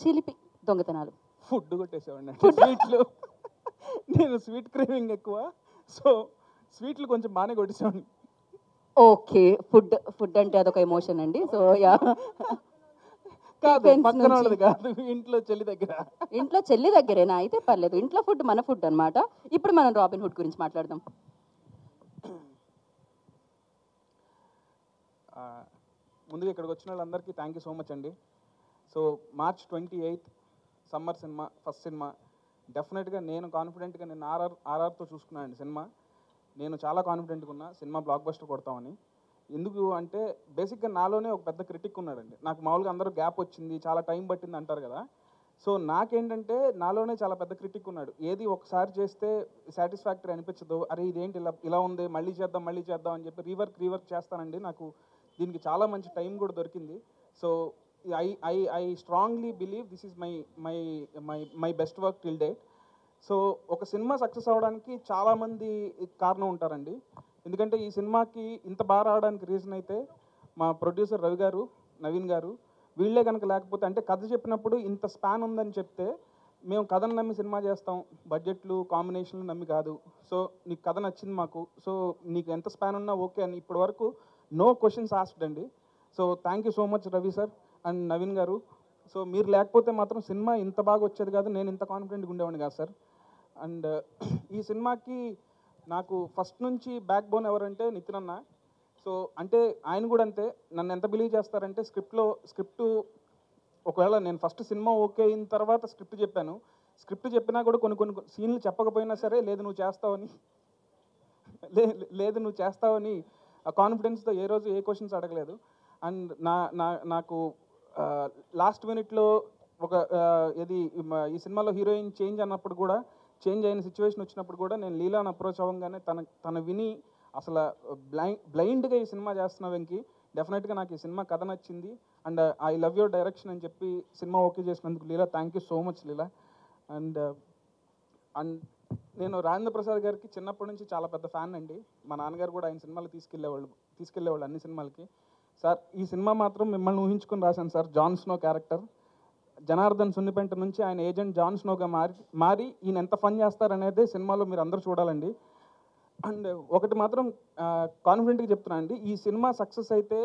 చిలిపి దొంగతనాలు. ఫుడ్ కొట్టేసేవాడిని స్వీట్లు. నేను స్వీట్ క్రేవింగ్ ఎక్కువ, సో స్వీట్లు కొంచెం బాగానే కొట్టేసేవాడిని. ఓకే, ఫుడ్ అంటే అదొక ఎమోషన్ అండి. సో యా, కాదు, టిఫిన్స్ పక్కన నుంచి వాళ్ళది కాదు, ఇంట్లో చెల్లి దగ్గర. ఇంట్లో చెల్లి దగ్గరేనా? అయితే పర్లేదు, ఇంట్లో ఫుడ్ మన ఫుడ్ అన్నమాట. ఇప్పుడు మనం రాబిన్ హుడ్ గురించి మాట్లాడదాం. ముందుగా ఇక్కడికి వచ్చిన వాళ్ళందరికీ థ్యాంక్ యూ సో మచ్ అండి. So March 28 summer cinema, first cinema. డెఫినెట్గా నేను కాన్ఫిడెంట్గా నేను ఆర్ఆర్తో చూసుకున్నాను అండి సినిమా. నేను చాలా కాన్ఫిడెంట్గా ఉన్నా సినిమా బ్లాక్ బస్టర్ కొడతామని. ఎందుకు అంటే బేసిక్గా నాలోనే ఒక పెద్ద క్రిటిక్ ఉన్నాడండి. నాకు మామూలుగా అందరూ గ్యాప్ వచ్చింది, చాలా టైం పట్టింది అంటారు కదా. సో నాకేంటంటే నాలోనే చాలా పెద్ద క్రిటిక్ ఉన్నాడు. ఏది ఒకసారి చేస్తే సాటిస్ఫాక్టరీ అనిపించదు, అరే ఇదేంటి ఇలా ఉంది, మళ్ళీ చేద్దాం అని చెప్పి రీవర్క్ చేస్తానండి. నాకు దీనికి చాలా మంచి టైం కూడా దొరికింది. So I strongly believe this is my best work till date. So ఒక సినిమా సక్సెస్ అవ్వడానికి చాలామంది కారణం ఉంటారండి. ఎందుకంటే ఈ సినిమాకి ఇంత బాగా రావడానికి రీజన్ అయితే మా ప్రొడ్యూసర్ రవి గారు, నవీన్ గారు, వీళ్ళే కనుక లేకపోతే, అంటే కథ చెప్పినప్పుడు ఇంత స్పాన్ ఉందని చెప్తే మేము కథను నమ్మి సినిమా చేస్తాం, బడ్జెట్లు కాంబినేషన్లు నమ్మి కాదు. సో నీకు కథ నచ్చింది మాకు, సో నీకు ఎంత స్పాన్ ఉన్నా ఓకే అని ఇప్పటి వరకు నో క్వశ్చన్స్ ఆస్క్డ్ అండి. So thank you so much Ravi sir and Naveen గారు. సో మీరు లేకపోతే మాత్రం సినిమా ఇంత బాగా వచ్చేది కాదు, నేను ఇంత కాన్ఫిడెంట్గా ఉండేవాడిని కాదు సార్. అండ్ ఈ సినిమాకి నాకు ఫస్ట్ నుంచి బ్యాక్ బోన్ ఎవరంటే నితిన్ అన్న. సో అంటే ఆయన కూడా అంతే, నన్ను ఎంత బిలీవ్ చేస్తారంటే స్క్రిప్ట్ ఒకవేళ నేను ఫస్ట్ సినిమా ఓకే అయిన తర్వాత స్క్రిప్ట్ చెప్పినా కూడా కొన్ని సీన్లు చెప్పకపోయినా సరే లేదు నువ్వు చేస్తావని ఆ కాన్ఫిడెన్స్తో ఏ రోజు ఏ క్వశ్చన్స్ అడగలేదు. అండ్ నాకు లాస్ట్ మినిట్లో ఒక ఈ సినిమాలో హీరోయిన్ చేంజ్ అయిన సిచ్యువేషన్ వచ్చినప్పుడు కూడా నేను లీలాని అప్రోచ్ అవ్వగానే తన విని అసలు బ్లైండ్గా ఈ సినిమా చేస్తున్న వెంకి, డెఫినెట్గా నాకు ఈ సినిమా కథ నచ్చింది and I love your direction అని చెప్పి సినిమా ఓకే చేసినందుకు Leela thank you so much Leela. And నేను రాజేంద్ర ప్రసాద్ గారికి చిన్నప్పటి నుంచి చాలా పెద్ద ఫ్యాన్ అండి. మా నాన్నగారు కూడా ఆయన సినిమాలు తీసుకెళ్ళేవాళ్ళు అన్ని సినిమాలకి. సార్ ఈ సినిమా మాత్రం మిమ్మల్ని ఊహించుకొని రాశాను sir. Jon Snow character Janardhan Sunnipenta నుంచి ఆయన ఏజెంట్ జాన్ స్నోగా మారి ఈయన ఎంత ఫన్ చేస్తారనేది సినిమాలో మీరు అందరూ చూడాలండి. అండ్ ఒకటి మాత్రం కాన్ఫిడెంట్గా చెప్తున్నాను అండి, ఈ సినిమా సక్సెస్ అయితే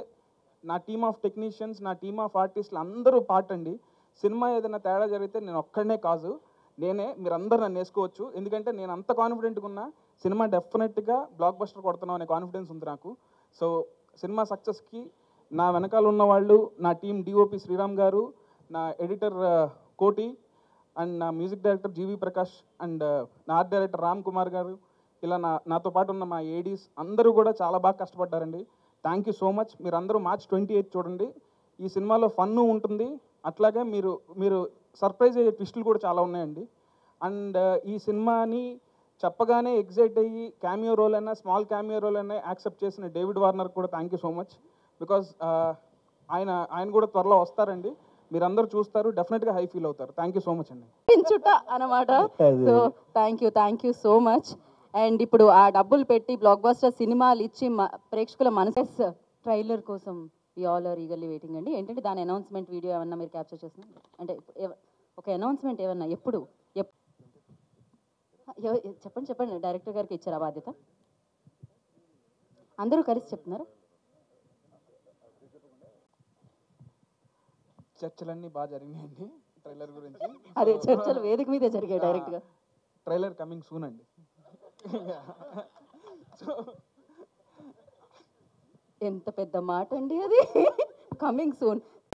నా టీమ్ ఆఫ్ టెక్నీషియన్స్, నా టీమ్ ఆఫ్ ఆర్టిస్టులు అందరూ పార్ట్ అండి. సినిమా ఏదైనా తేడా జరిగితే నేను ఒక్కడనే కాదు, మీరందరూ నన్ను వేసుకోవచ్చు. ఎందుకంటే నేను అంత కాన్ఫిడెంట్గా ఉన్నా సినిమా డెఫినెట్గా బ్లాక్ బస్టర్ కొడుతున్నాం అనే కాన్ఫిడెన్స్ ఉంది నాకు. సో సినిమా సక్సెస్కి నా వెనకాల ఉన్న వాళ్ళు, నా టీం డిఓపి శ్రీరామ్ గారు, నా ఎడిటర్ కోటి అండ్ నా music director GV Prakash and నా ఆర్ట్ డైరెక్టర్ రామ్ కుమార్ గారు, ఇలా నాతో పాటు ఉన్న మా ఏడీస్ అందరూ కూడా చాలా బాగా కష్టపడ్డారండి. Thank you so much. మీరు అందరూ March 28 చూడండి. ఈ సినిమాలో ఫన్ను ఉంటుంది, అట్లాగే మీరు సర్ప్రైజ్ అయ్యే ట్విస్టులు కూడా చాలా ఉన్నాయండి. అండ్ ఈ సినిమాని చెప్పగానే ఎగ్జైట్ అయ్యి క్యామియో రోల్ అయినా స్మాల్ క్యామియో రోల్ అయినా యాక్సెప్ట్ చేసిన డేవిడ్ వార్నర్ కూడా thank you so much. Because ఆయన కూడా త్వరలో వస్తారండి, మీరందరూ చూస్తారు, డెఫినెట్గా హై ఫీల్ అవుతారు. థ్యాంక్ యూ సో మచ్ అండి. పించుట అనమాట. So thank you so much. And ఇప్పుడు ఆ డబ్బులు పెట్టి బ్లాక్ బస్టర్ సినిమాలు ఇచ్చి ప్రేక్షకుల మనసు ట్రైలర్ కోసం we all are eagerly waiting అండి. ఏంటంటే దాని అనౌన్స్మెంట్ వీడియో ఏమన్నా మీరు క్యాప్చర్ చేస్తున్నారు అంటే ఒక అనౌన్స్మెంట్ ఏమన్నా ఎప్పుడు చెప్పండి డైరెక్టర్ గారికి ఇచ్చారు ఆ బాధ్యత, అందరూ కలిసి చెప్తున్నారు. చర్చలన్నీ బాగా జరిగినాయండి ట్రైలర్ గురించి. అదే చర్చలు వేదిక మీదే జరిగాయి డైరెక్ట్గా. ట్రైలర్ కమింగ్ సూన్ అండి. ఎంత పెద్ద మాట అండి అది, కమింగ్ సూన్.